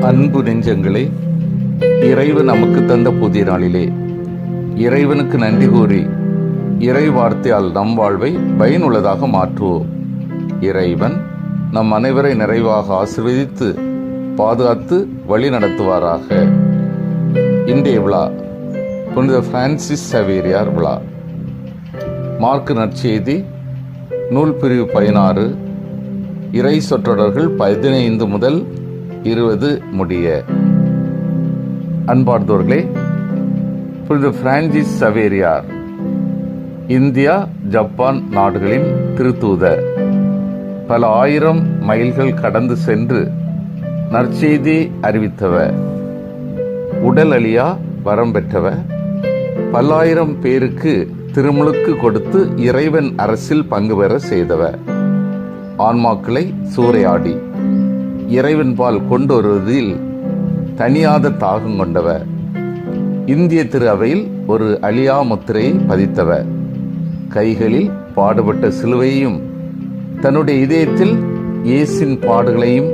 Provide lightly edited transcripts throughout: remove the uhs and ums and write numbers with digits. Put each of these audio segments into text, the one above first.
அன்பு நெஞ்சங்களே, இறைவன் நமக்கு தந்த புதிய நாளிலே இறைவனுக்கு நன்றி கூறி இறை வார்த்தையால் நம் வாழ்வை பயனுள்ளதாக மாற்றுவோம். இறைவன் நம் அனைவரை நிறைவாக ஆசீர்வதித்து பாதுகாத்து வழி நடத்துவாராக. இன்றைய விழா புனித பிரான்சிஸ் சவேரியார் விழா. மார்க்கு நற்செய்தி நூல் பிரிவு 16, இறை சொற்றொடர்கள் 15 முதல் 20 முடிய. அன்பார்ந்தோர்களே, புனித பிரான்சிஸ் சவேரியார் இந்தியா, ஜப்பான் நாடுகளின் திருத்தூதர். பல ஆயிரம் மைல்கள் கடந்து சென்று நற்செய்தி அறிவித்தவர். உடல் அழியா வரம் பெற்றவர். பல்லாயிரம் பேருக்கு திருமுழுக்கு கொடுத்து இறைவன் அரசில் பங்கு பெற செய்தவர். ஆன்மாக்களை சூறையாடி இறைவன்பால் கொண்டு வருவதில் தனியாத தாகம் கொண்டவர். இந்திய திரு அவையில் ஒரு அழியா முத்திரையை பதித்தவர். கைகளில் பாடுபட்ட சிலுவையையும் தன்னுடைய இதயத்தில் இயேசின் பாடுகளையும்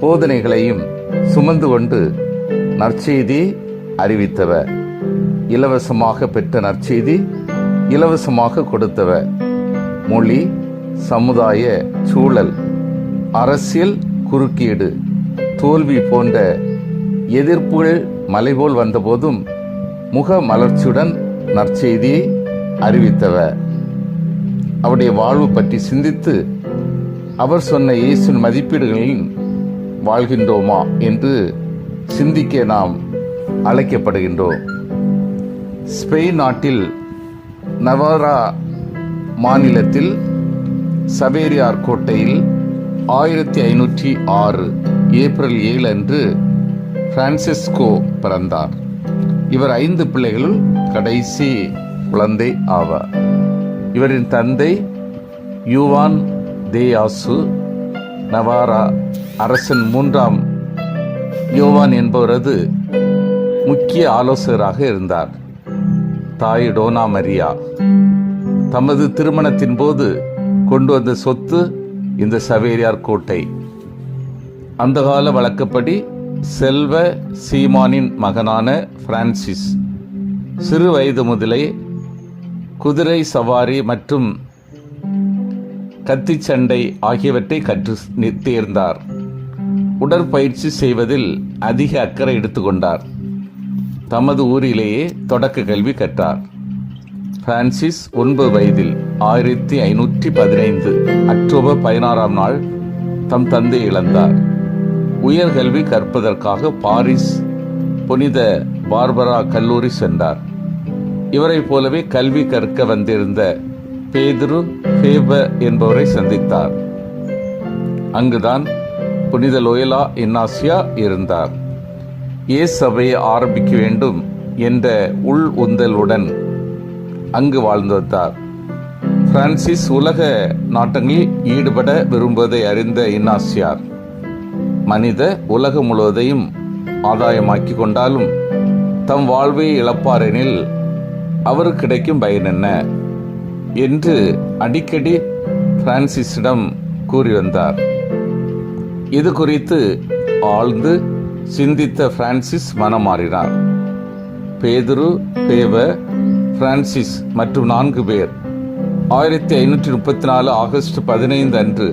போதனைகளையும் சுமந்து கொண்டு நற்செய்தியை அறிவித்தவர். இலவசமாக பெற்ற நற்செய்தி இலவசமாக கொடுத்தவர். மொழி, சமுதாய சூழல், அரசியல் குறுக்கீடு, தோல்வி போன்ற எதிர்ப்புகள் மலைபோல் வந்தபோதும் முக மலர்ச்சியுடன் நற்செய்தியை அறிவித்தவர். அவருடைய வாழ்வு பற்றி சிந்தித்து அவர் சொன்ன இயேசுவின் மதிப்பீடுகளில் வாழ்கின்றோமா என்று சிந்திக்க நாம் அழைக்கப்படுகின்றோம். ஸ்பெயின் நாட்டில் நவாரா மாநிலத்தில் சவேரியார் கோட்டையில் 1506 ஏப்ரல் 7 அன்று பிரான்சிஸ்கோ பிறந்தார். இவர் 5 பிள்ளைகளுள் கடைசி குழந்தை ஆவார். இவரின் தந்தை யுவான் தே ஆசு நவாரா அரசன் 3ஆம் யோவான் என்பவரது முக்கிய ஆலோசகராக இருந்தார். தாய் டோனா மரியா. தமது திருமணத்தின் போது கொண்டு வந்த சொத்து இந்த சவேரியார் கோட்டை. அந்த கால வழக்கப்படி செல்வ சீமானின் மகனான பிரான்சிஸ் சிறு வயது முதலே குதிரை சவாரி மற்றும் கத்திச்சண்டை ஆகியவற்றை கற்று தேர்ந்தார். உடற்பயிற்சி செய்வதில் அதிக அக்கறை எடுத்துக்கொண்டார். தமது ஊரிலேயே தொடக்க கல்வி கற்றார். பிரான்சிஸ் 9 வயதில் 1515 அக்டோபர் 16ஆம் நாள் தம் தந்தை இழந்தார். உயர்கல்வி கற்பதற்காக பாரிஸ் புனித பார்பரா கல்லூரி சென்றார். இவரைப் போலவே கல்வி கற்க வந்திருந்த பேதுரு ஃபேபர் என்பவரை சந்தித்தார். அங்குதான் புனித லோயலா இன்னாசியா இருந்தார். இயேசு சபையை ஆரம்பிக்க வேண்டும் என்ற உள் உந்தலுடன் அங்கு வாழ்ந்து வந்தார். பிரான்சிஸ் உலக நாட்டங்களில் ஈடுபட விரும்புவதை அறிந்த இன்னாசியார் மனித உலகம் முழுவதையும் ஆதாயமாக்கி கொண்டாலும் தம் வாழ்வை இழப்பாரெனில் அவருக்கு கிடைக்கும் பயன் என்ன என்று அடிக்கடி பிரான்சிஸிடம் கூறி வந்தார். இது குறித்து ஆழ்ந்து சிந்தித்த பிரான்சிஸ் மனம் மாறினார். பேதுரு, பேவர், பிரான்சிஸ் மற்றும் 4 பேர் 1534 ஆகஸ்ட் 15 அன்று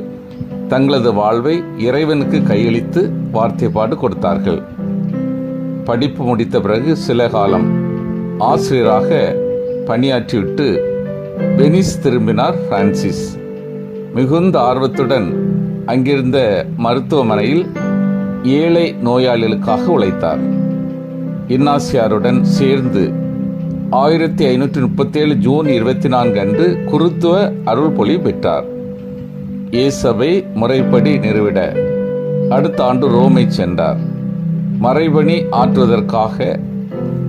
தங்களது வாழ்வை இறைவனுக்கு கையளித்து வார்த்தைப்பாடு கொடுத்தார்கள். படிப்பு முடித்த பிறகு சில காலம் ஆசிரியராக பணியாற்றிவிட்டு வெனிஸ் திரும்பினார் பிரான்சிஸ். மிகுந்த ஆர்வத்துடன் அங்கிருந்த மருத்துவமனையில் ஏழை நோயாளிகளுக்காக உழைத்தார். இன்னாசியாருடன் சேர்ந்து 1537 ஜூன் 24 அன்று குருத்துவ அருள்பொழி பெற்றார். இயேசபை முறைப்படி நிறுவிட அடுத்த ஆண்டு ரோமை சென்றார். மறைபணி ஆற்றுவதற்காக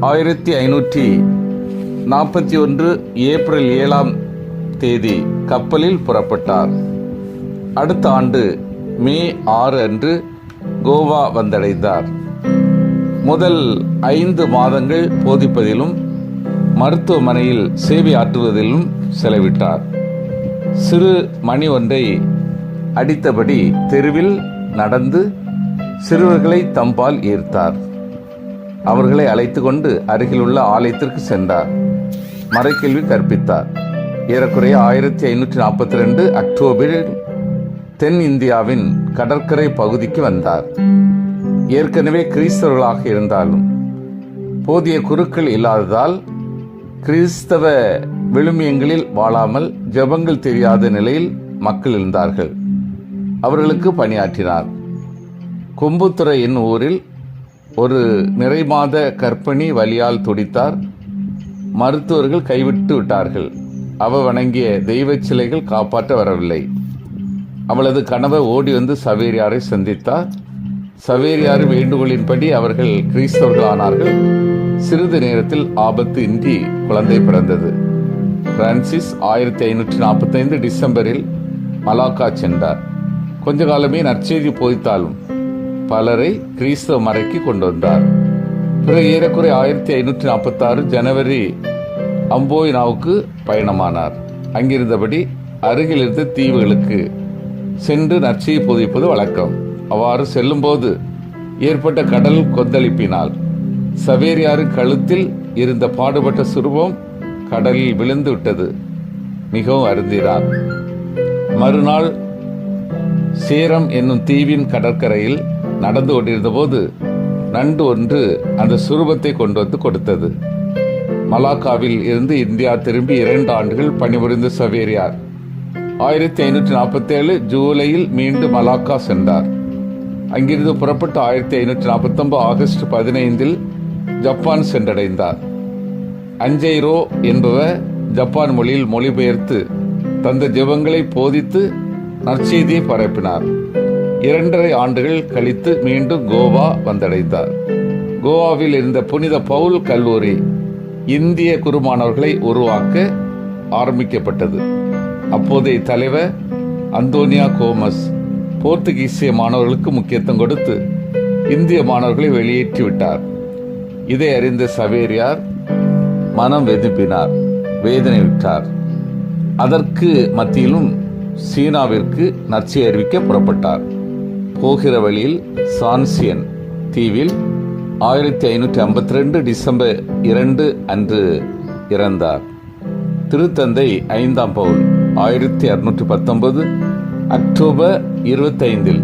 1541 ஏப்ரல் 7ஆம் தேதி கப்பலில் புறப்பட்டார். அடுத்த ஆண்டு மே 6 அன்று கோவா வந்தடைந்தார். முதல் 5 மாதங்கள் போதிப்பதிலும் மருத்துவமனையில் சேவை ஆற்றுவதிலும் செலவிட்டார். சிறு மணி ஒன்றை அடித்தபடி தெருவில் நடந்து சிறுவர்களை தம்பால் ஈர்த்தார். அவர்களை அழைத்து கொண்டு அருகிலுள்ள ஆலயத்திற்கு சென்றார். மறைக்கல்வி கற்பித்தார். ஏறக்குறைய 1542 அக்டோபரில் தென் இந்தியாவின் கடற்கரை பகுதிக்கு வந்தார். ஏற்கனவே கிறிஸ்தவர்களாக இருந்தாலும் போதிய குருக்கள் இல்லாததால் கிறிஸ்தவ விழுமியங்களில் வாழாமல் ஜெபங்கள் தெரியாத நிலையில் மக்கள் இருந்தார்கள். அவர்களுக்கு பணியாற்றினார். கொம்புத்துறை என்னும் ஊரில் ஒரு நிறைமாத கர்ப்பிணி வலியால் துடித்தார். மருத்துவர்கள் கைவிட்டு விட்டார்கள். அவ வணங்கிய தெய்வ சிலைகள் காப்பாற்ற வரவில்லை. அவளது கணவர் ஓடி வந்து சவேரியாரை சந்தித்தார். சவேரியார் வேண்டுகோளின்படி அவர்கள் கிறிஸ்தவர்கள் ஆனார்கள். சிறிது நேரத்தில் ஆபத்து இன்றி குழந்தை பிறந்தது. பிரான்சிஸ் 1545 டிசம்பரில் மலாக்கா சென்றார். கொஞ்ச காலமே நற்செய்தி போதித்தாலும் பலரை கிறிஸ்தவ மறைக்கு கொண்டு வந்தார். பிறகு ஏறக்குறை 1546 ஜனவரி அம்போயினாவுக்கு பயணமானார். அங்கிருந்தபடி அருகில் இருந்த தீவுகளுக்கு சென்று நற்செய்தி போதிப்பது வழக்கம். அவ்வாறு செல்லும்போது ஏற்பட்ட கடல் கொந்தளிப்பினால் சவேரியாரு கழுத்தில் இருந்த பாடுபட்ட சுரூபம் கடலில் விழுந்து விட்டது. மிகவும் அருந்தினார். மறுநாள் சேரம் என்னும் தீவின் கடற்கரையில் நடந்து கொண்டிருந்த போது நண்டு ஒன்று அந்த சுரூபத்தை கொண்டு வந்து கொடுத்தது. மலாக்காவில் இருந்து இந்தியா திரும்பி 2 ஆண்டுகள் பணிபுரிந்த சவேரியார் 1547 ஜூலையில் மீண்டும் மலாக்கா சென்றார். அங்கிருந்து புறப்பட்டு 1549 ஆகஸ்ட் 15 ஜப்பான் சென்றடைந்தார். அஞ்சைரோ என்பவர் ஜப்பான் மொழியில் மொழிபெயர்த்து தந்த ஜெபங்களை போதித்து நற்செய்தியை பரப்பினார். 2.5 ஆண்டுகள் கழித்து மீண்டும் கோவா வந்தடைந்தார். கோவாவில் இருந்த புனித பவுல் கல்லூரி இந்திய குருமானவர்களை உருவாக்க ஆரம்பிக்கப்பட்டது. அப்போதைய தலைவர் அந்தோனியா கோமஸ் போர்த்துகீசிய மாணவர்களுக்கு முக்கியத்துவம் கொடுத்து இந்திய மாணவர்களை வெளியேற்றிவிட்டார். இதை அறிந்த சவேரியார் மனம் வெதுப்பினார், வேதனை விட்டார். அதற்கு மத்தியிலும் சீனாவிற்கு நற்செய்தி அறிவிக்க புறப்பட்டார். போகிற வழியில் சான்சியன் தீவில் 1552 டிசம்பர் 2 அன்று இறந்தார். திருத்தந்தை 5ஆம் பவுல் 1619 அக்டோபர் 25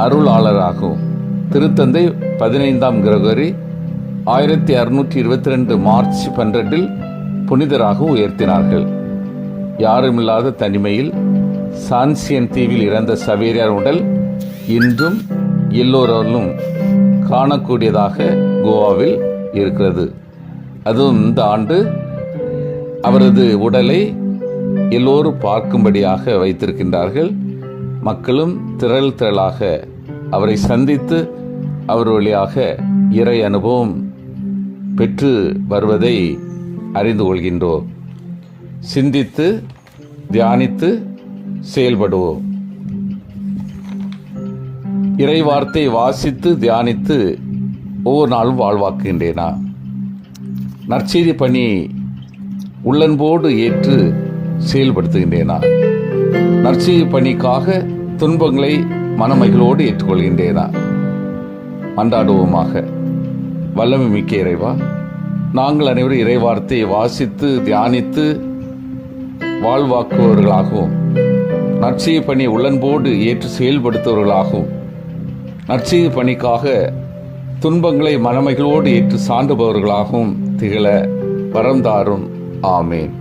அருளாளராகும். திருத்தந்தை 15ஆம் கிரகோரி 1622 மார்ச் 12 புனிதராக உயர்த்தினார்கள். யாருமில்லாத தனிமையில் சான்சியன் தீவில் இறந்த சவேரியார் உடல் இன்றும் எல்லோராலும் காணக்கூடியதாக கோவாவில் இருக்கிறது. அதுவும் இந்த ஆண்டு அவரது உடலை எல்லோரும் பார்க்கும்படியாக வைத்திருக்கின்றார்கள். மக்களும் திரளாக அவரை சந்தித்து அவர் வழியாக இறை அனுபவம் பெற்று வருவதை அறிந்து கொள்கின்றோம். சிந்தித்து தியானித்து செயல்படுவோம். இறை வார்த்தை வாசித்து தியானித்து ஒவ்வொரு நாளும் வாழ்வாக்குகின்றேனா? நற்செய்தி பணி உள்ளன்போடு ஏற்று செயல்படுத்துகின்றேனா? நற்செய்தி பணிக்காக துன்பங்களை மனமகிழோடு ஏற்றுக்கொள்கின்றேனா? மன்றாடுவோமாக. வல்லமை மிக்க இறைவா, நாங்கள் அனைவரும் இறை வார்த்தையை வாசித்து தியானித்து வாழ்வாக்குபவர்களாகவும் நற்செய்தி பணி உள்ளன்போடு ஏற்று செயல்படுத்துபவர்களாகவும் நற்செய்தி பணிக்காக துன்பங்களை மனமகிழோடு ஏற்று சான்றுபவர்களாகவும் திகழ வரம் தாரும். ஆமேன்.